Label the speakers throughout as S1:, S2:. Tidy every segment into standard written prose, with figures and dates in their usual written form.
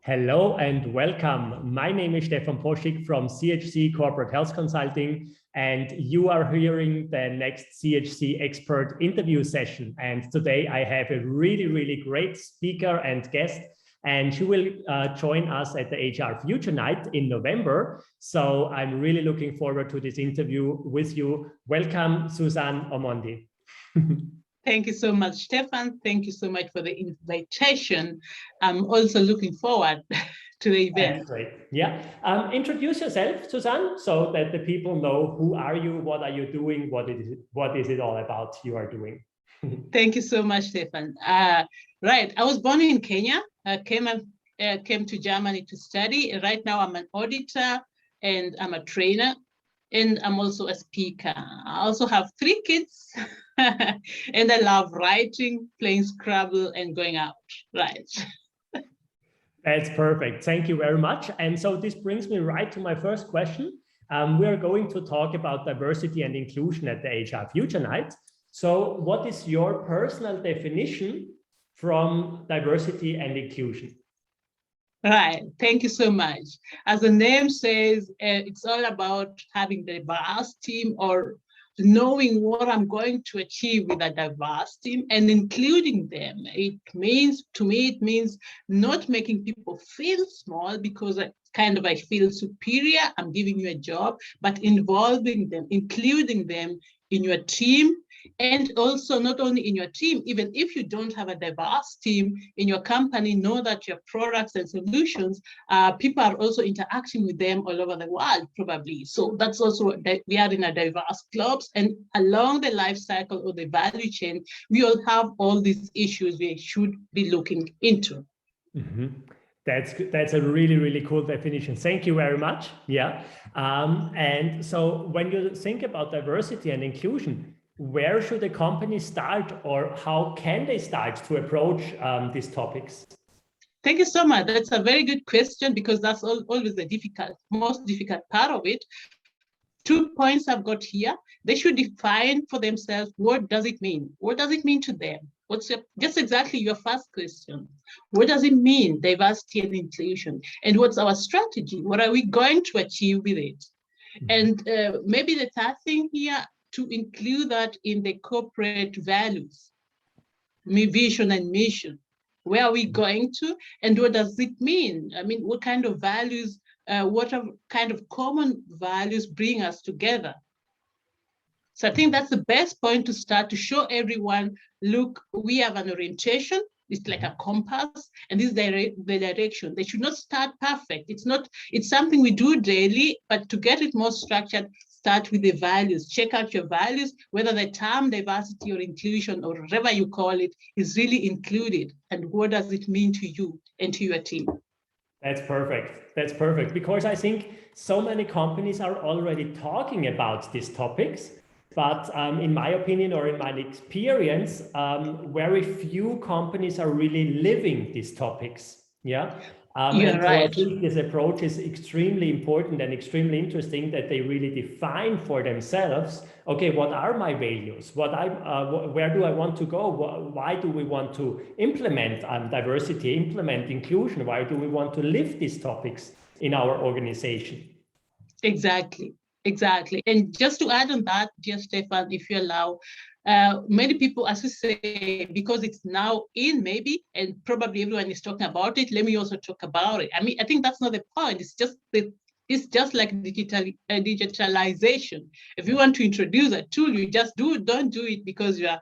S1: Hello and welcome. My name is Stefan Poschig from CHC Corporate Health Consulting, and you are hearing the next CHC expert interview session. And today I have a really great speaker and guest, and she will join us at the HR Future Night in November. So I'm really looking forward to this interview with you. Welcome, Suzanne Omondi.
S2: Thank you so much, Stefan. Thank you so much for the invitation. I'm also looking forward to the event.
S1: That's great. Yeah. Introduce yourself, Suzanne, so that the people know who are you, what are you doing, what is it all about you are doing.
S2: Thank you so much, Stefan. Right. I was born in Kenya. Came to Germany to study. Right now, I'm an auditor and I'm a trainer. And I'm also a speaker. I also have 3 kids and I love writing, playing Scrabble and going out, right?
S1: That's perfect. Thank you very much. And so this brings me right to my first question. We're going to talk about diversity and inclusion at the HR Future Night. So what is your personal definition from diversity and inclusion?
S2: Right. Thank you so much. As the name says, it's all about having a diverse team or knowing what I'm going to achieve with a diverse team and including them. It means not making people feel small because I feel superior, I'm giving you a job, but involving them, including them in your team. And also not only in your team, even if you don't have a diverse team in your company, know that your products and solutions, people are also interacting with them all over the world, probably. So that's also that we are in a diverse clubs, and along the life cycle or the value chain, we all have all these issues we should be looking into.
S1: Mm-hmm. That's a really cool definition. Thank you very much. Yeah. And so when you think about diversity and inclusion, where should a company start, or how can they start to approach these topics?
S2: Thank you so much. That's a very good question, because that's always the most difficult part of it. 2 points I've got here. They should define for themselves, what does it mean? What does it mean to them? Just exactly your first question. What does it mean, diversity and inclusion? And what's our strategy? What are we going to achieve with it? And maybe the third thing here, to include that in the corporate values, vision and mission. Where are we going to, and what does it mean? I mean, what kind of values, what kind of common values bring us together? So I think that's the best point to start, to show everyone, look, we have an orientation. It's like a compass, and this is the direction. They should not start perfect. It's something we do daily, but to get it more structured, start with the values. Check out your values, whether the term diversity or inclusion or whatever you call it is really included, and what does it mean to you and to your team.
S1: That's perfect. That's perfect, because I think so many companies are already talking about these topics. But in my opinion, or in my experience, very few companies are really living these topics. Yeah.
S2: You're right.
S1: So I think this approach is extremely important and extremely interesting, that they really define for themselves, okay, what are my values? Where do I want to go? Why do we want to implement diversity, implement inclusion? Why do we want to live these topics in our organization?
S2: Exactly. And just to add on that, dear Stefan, if you allow, many people, as we say, because it's now in maybe, and probably everyone is talking about it, let me also talk about it. I mean, I think that's not the point. It's just like digitalization. If you want to introduce a tool, you just don't do it because your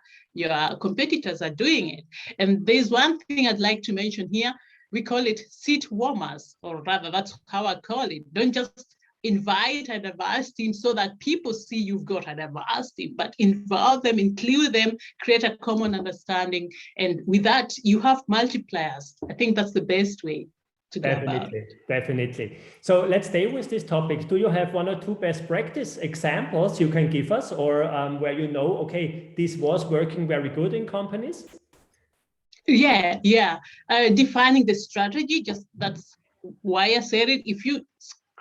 S2: competitors are doing it. And there's one thing I'd like to mention here. We call it seat warmers, or rather, that's how I call it. Don't just invite a diverse team so that people see you've got a diverse team, but involve them, include them, create a common understanding. And with that, you have multipliers. I think that's the best way to go about it.
S1: Definitely. So let's stay with this topic. Do you have 1 or 2 best practice examples you can give us, or where you know, okay, this was working very good in companies?
S2: Yeah. Defining the strategy, that's why I said it. If you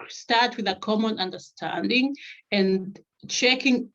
S2: start with a common understanding and checking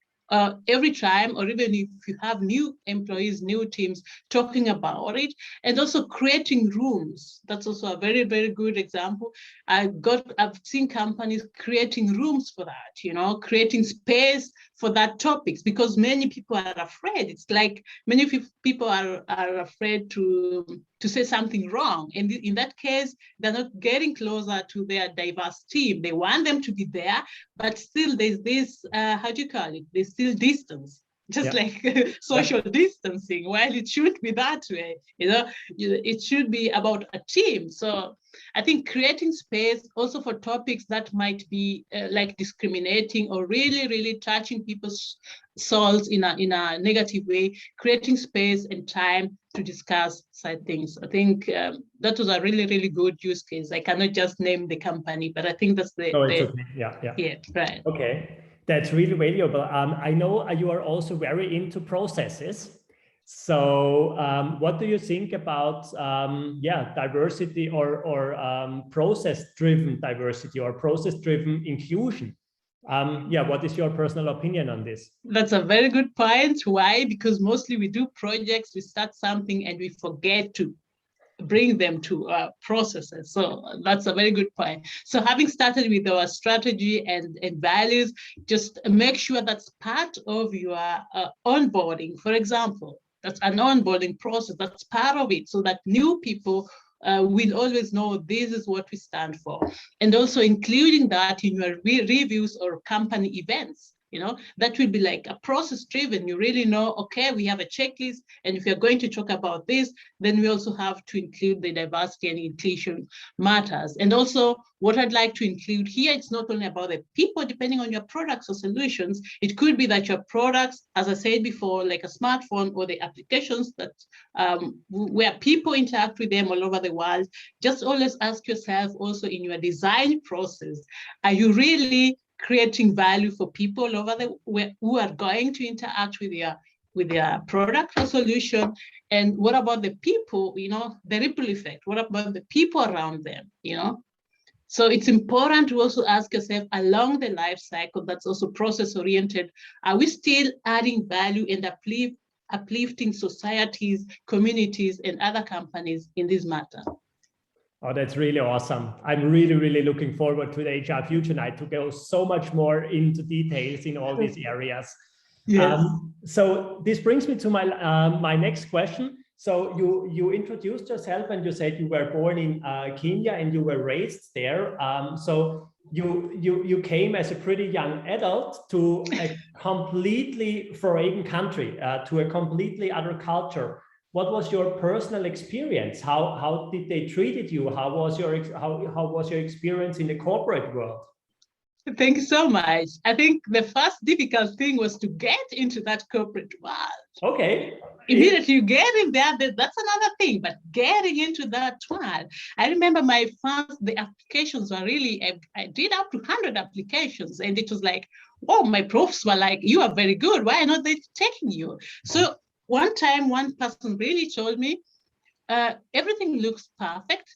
S2: every time, or even if you have new employees, new teams talking about it, and also creating rooms. That's also a very, very good example. I've seen companies creating rooms for that, creating space for that topics, because many people are afraid. It's like many people are afraid to say something wrong. And in that case, they're not getting closer to their diverse team. They want them to be there, but still there's this, how do you call it? There's still distance, just like social distancing, while it should be that way. It should be about a team. So I think creating space also for topics that might be like discriminating or really, really touching people's souls in a negative way, creating space and time to discuss such things. I think that was a really, really good use case. I cannot just name the company, but I think that's the...
S1: No, it's okay. Yeah,
S2: right.
S1: Okay, that's really valuable. I know you are also very into processes. So what do you think about diversity or process-driven diversity or process-driven inclusion? What is your personal opinion on this?
S2: That's a very good point. Why? Because mostly we do projects, we start something and we forget to bring them to processes. So that's a very good point. So having started with our strategy and values, just make sure that's part of your onboarding. For example, that's an onboarding process. That's part of it, so that new people will always know this is what we stand for. And also including that in your reviews or company events. That will be like a process driven. You really know, okay, we have a checklist, and if you're going to talk about this, then we also have to include the diversity and inclusion matters. And also what I'd like to include here, it's not only about the people, depending on your products or solutions. It could be that your products, as I said before, like a smartphone or the applications that where people interact with them all over the world. Just always ask yourself also in your design process, are you really creating value for people over who are going to interact with their product or solution? And what about the people, the ripple effect? What about the people around them, So it's important to also ask yourself along the life cycle, that's also process oriented, are we still adding value and uplifting societies, communities, and other companies in this matter?
S1: Oh, that's really awesome. I'm really, really looking forward to the HR Future Night to go so much more into details in all these areas.
S2: Yes.
S1: So this brings me to my next question. So you introduced yourself and you said you were born in Kenya and you were raised there. So you came as a pretty young adult to a completely foreign country, to a completely other culture. What was your personal experience? How did they treated you? How was your experience in the corporate world?
S2: Thank you so much. I think the first difficult thing was to get into that corporate world.
S1: Okay.
S2: Immediately you get in there, that's another thing, but getting into that world. I remember the applications were really, I did up to 100 applications, and it was like, oh, my profs were like, you are very good. Why are not they taking you? So one time, one person really told me, everything looks perfect,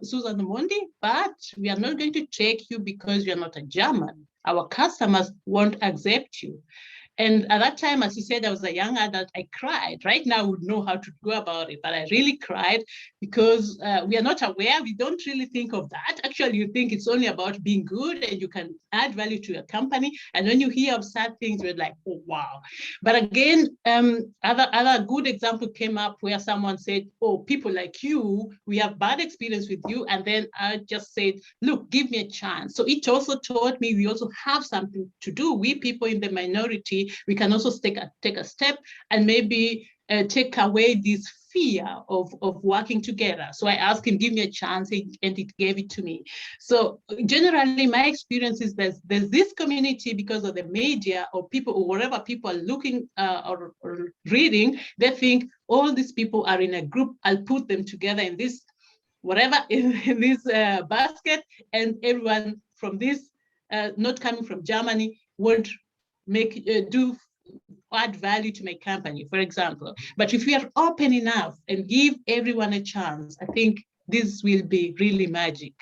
S2: Susan Omondi, but we are not going to take you because you're not a German. Our customers won't accept you. And at that time, as you said, I was a young adult, I cried. Right now, I would know how to go about it, but I really cried because we are not aware. We don't really think of that. Actually, you think it's only about being good and you can add value to your company. And when you hear of sad things, you're like, oh, wow. But again, other good example came up where someone said, oh, people like you, we have bad experience with you. And then I just said, look, give me a chance. So it also taught me we also have something to do. We people in the minority, we can also take a step and maybe take away this fear of working together. So I asked him, give me a chance, and it gave it to me. So generally, my experience is there's this community because of the media or people or whatever people are looking or reading, they think all these people are in a group. I'll put them together in this, whatever, in this basket, and everyone from this, not coming from Germany, won't add value to my company, for example. But if we are open enough and give everyone a chance, I think this will be really magic.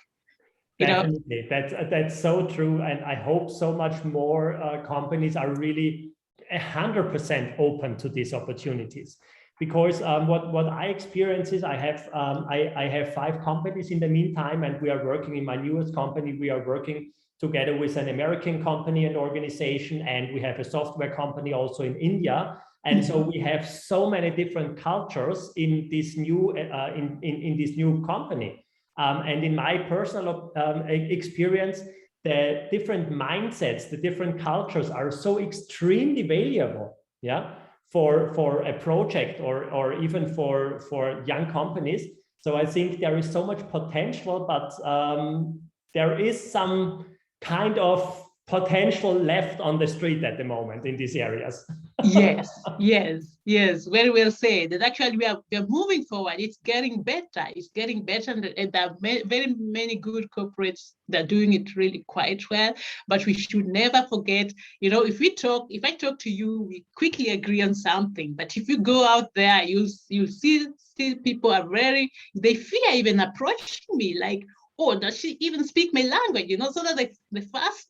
S1: Definitely, that's so true, and I hope so much more companies are really 100% open to these opportunities. Because what I experience is I have 5 companies in the meantime, and we are working in my newest company. We are working together with an American company and organization, and we have a software company also in India. And so we have so many different cultures in this new in this new company. And in my personal experience, the different mindsets, the different cultures are so extremely valuable. Yeah. For a project or even for young companies. So I think there is so much potential, but there is some kind of potential left on the street at the moment in these areas.
S2: Yes, very well said. And actually, we are moving forward. It's getting better. It's getting better, and there are very many good corporates that are doing it really quite well. But we should never forget, you know, if I talk to you, we quickly agree on something. But if you go out there, you'll see people are they fear even approaching me, like, oh, does she even speak my language? You know, so that the first,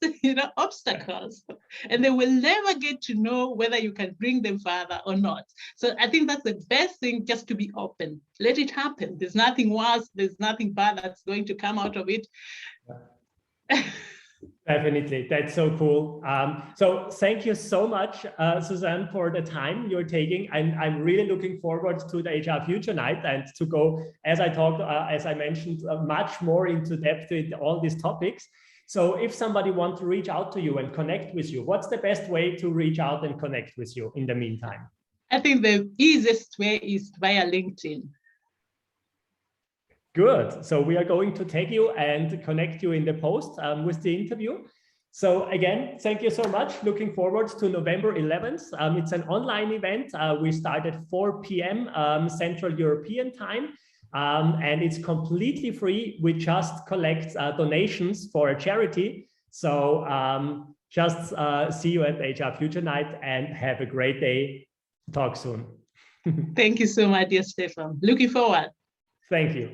S2: obstacles, and they will never get to know whether you can bring them further or not. So I think that's the best thing, just to be open. Let it happen. There's nothing worse. There's nothing bad that's going to come out of it.
S1: Definitely, that's so cool. So thank you so much, Suzanne, for the time you're taking. I'm really looking forward to the HR Future Night and to go, as I mentioned, much more into depth with all these topics. So if somebody wants to reach out to you and connect with you, what's the best way to reach out and connect with you in the meantime?
S2: I think the easiest way is via LinkedIn.
S1: Good. So we are going to tag you and connect you in the post with the interview. So again, thank you so much. Looking forward to November 11th. It's an online event. We start at 4 p.m. Central European time. And it's completely free. We just collect donations for a charity. So just see you at HR Future Night and have a great day. Talk soon.
S2: Thank you so much, dear Stefan. Looking forward.
S1: Thank you.